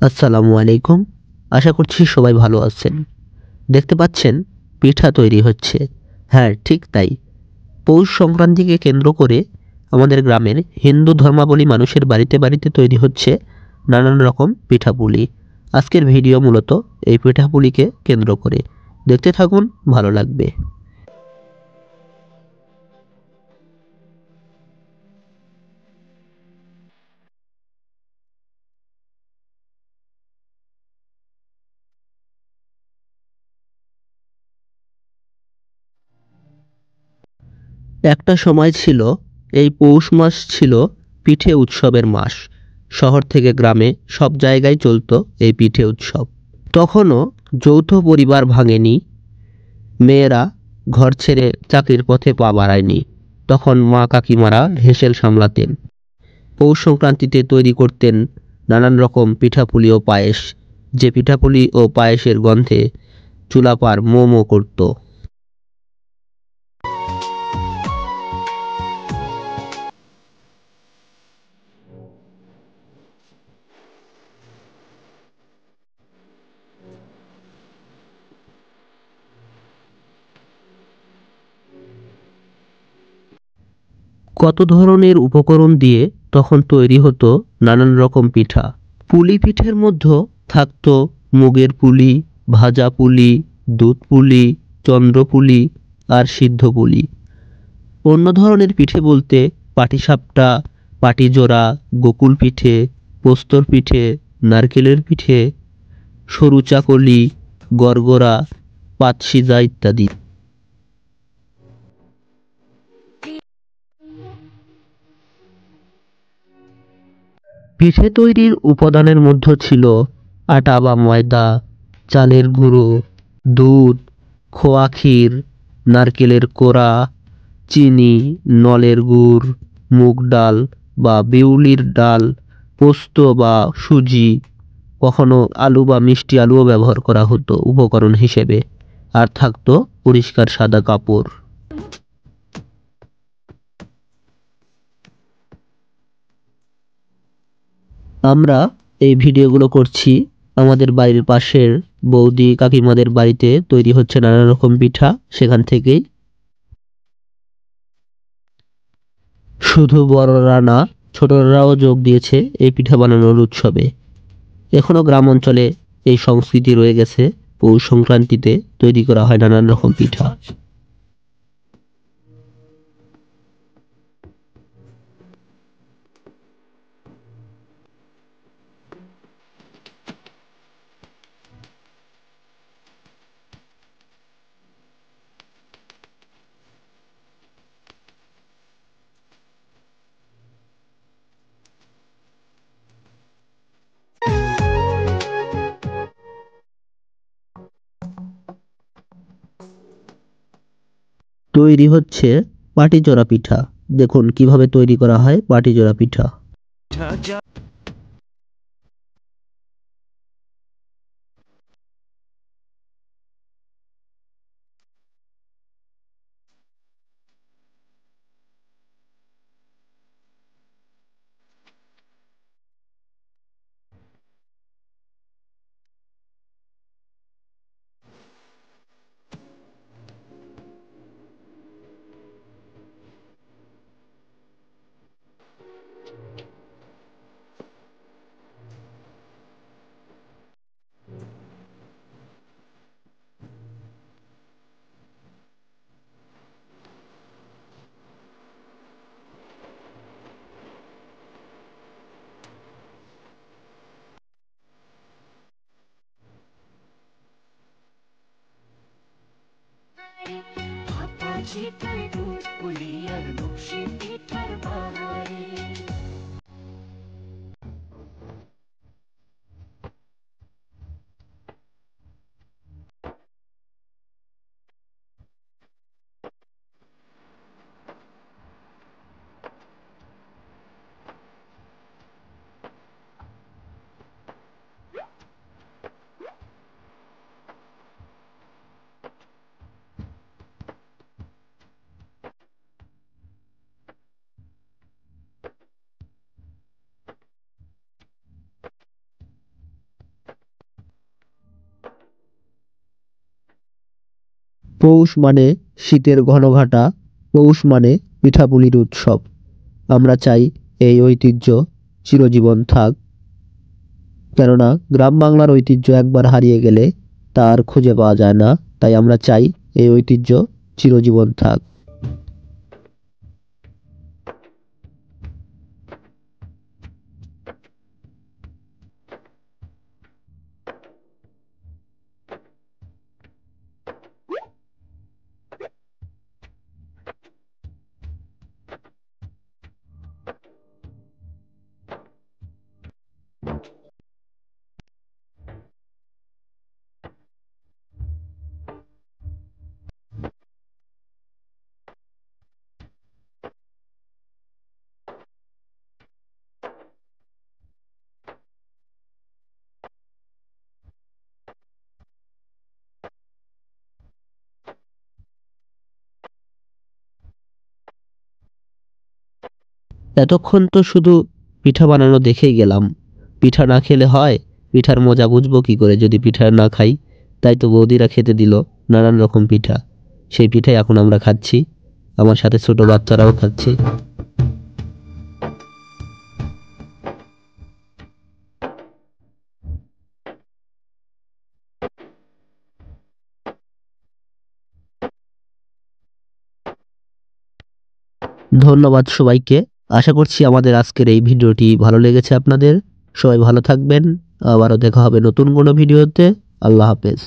আসসালামু আলাইকুম। আশা করছি সবাই ভালো আছেন। দেখতে পাচ্ছেন পিঠা তৈরি হচ্ছে। হ্যাঁ, ঠিক তাই। পৌষ সংক্রান্তিকে কেন্দ্র করে আমাদের গ্রামের হিন্দু ধর্মাবলম্বী মানুষের বাড়িতে বাড়িতে তৈরি হচ্ছে নানান রকম পিঠাপুলি। আজকের ভিডিও মূলত এই পিঠাপুলিকে কেন্দ্র করে। দেখতে থাকুন, ভালো লাগবে। একটা সময় ছিল, এই পৌষ মাস ছিল পিঠে উৎসবের মাস। শহর থেকে গ্রামে সব জায়গায় চলতো এই পিঠে উৎসব। তখনও যৌথ পরিবার ভাঙেনি, মেয়েরা ঘর ছেড়ে চাকরির পথে পা বাড়ায়নি। তখন মা কাকিমারা হেসেল সামলাতেন, পৌষ সংক্রান্তিতে তৈরি করতেন নানান রকম পিঠাপুলি ও পায়েস, যে পিঠাপুলি ও পায়েসের গন্ধে চুলাপার মো মো করত। কত ধরনের উপকরণ দিয়ে তখন তৈরি হতো নানান রকম পিঠা। পুলি পিঠের মধ্যে থাকতো মুগের পুলি, ভাজা পুলি, দুধ পুলি, চন্দ্র পুলি আর সিদ্ধ পুলি। অন্য ধরনের পিঠে বলতে পাটিসাপটা, পাটিজোড়া, গোকুল পিঠে, পোস্তর পিঠে, নারকেলের পিঠে, সরু চাকলি, গড়গড়া, পাতসিজা ইত্যাদি। পিঠে তৈরির উপাদানের মধ্যে ছিল আটা বা ময়দা, চালের গুঁড়ো, দুধ, খোয়া ক্ষীর, নারকেলের কোড়া, চিনি, নলের গুড়, মুগ ডাল বা বিউলির ডাল, পোস্ত বা সুজি, কখনো আলু বা মিষ্টি আলুও ব্যবহার করা হতো উপকরণ হিসেবে। আর থাকতো পরিষ্কার সাদা কাপড়। আমরা এই ভিডিওগুলো করছি আমাদের বাড়ির পাশের বৌদি কাকিমাদের বাড়িতে তৈরি হচ্ছে নানা রকম পিঠা, সেখান থেকেই। শুধু বড়রা না, ছোটরাও যোগ দিয়েছে এই পিঠা বানানোর উৎসবে। এখনো গ্রাম অঞ্চলে এই সংস্কৃতি রয়ে গেছে, পৌষ সংক্রান্তিতে তৈরি করা হয় নানান রকম পিঠা। তৈরি হচ্ছে পাটিজোড়া পিঠা। দেখুন কিভাবে তৈরি করা হয় পাটিজোড়া পিঠা। শীতের দুধ পুলি আর নকশি পিঠার বাহারে। পৌষ মানে শীতের ঘনঘাটা, পৌষ মানে পিঠাপুলির উৎসব। আমরা চাই এই ঐতিহ্য চিরজীবন থাক, কেননা গ্রাম বাংলার ঐতিহ্য একবার হারিয়ে গেলে তা আর খুঁজে পাওয়া যায় না। তাই আমরা চাই এই ঐতিহ্য চিরজীবন থাক। এতক্ষণ তো শুধু পিঠা বানানো দেখেই গেলাম। পিঠা না খেলে হয়? পিঠার মজা বুঝবো কি করে যদি পিঠা না খাই? তাই তো বৌদিরা খেতে দিল নানান রকম পিঠা। সেই পিঠাই এখন আমরা খাচ্ছি, আমার সাথে ছোট বাচ্চারাও খাচ্ছে। ধন্যবাদ সবাইকে। আশা করছি আমাদের আজকের এই ভিডিওটি ভালো লেগেছে আপনাদের। সবাই ভালো থাকবেন। আবারও দেখা হবে নতুন কোনো ভিডিওতে। আল্লাহ হাফেজ।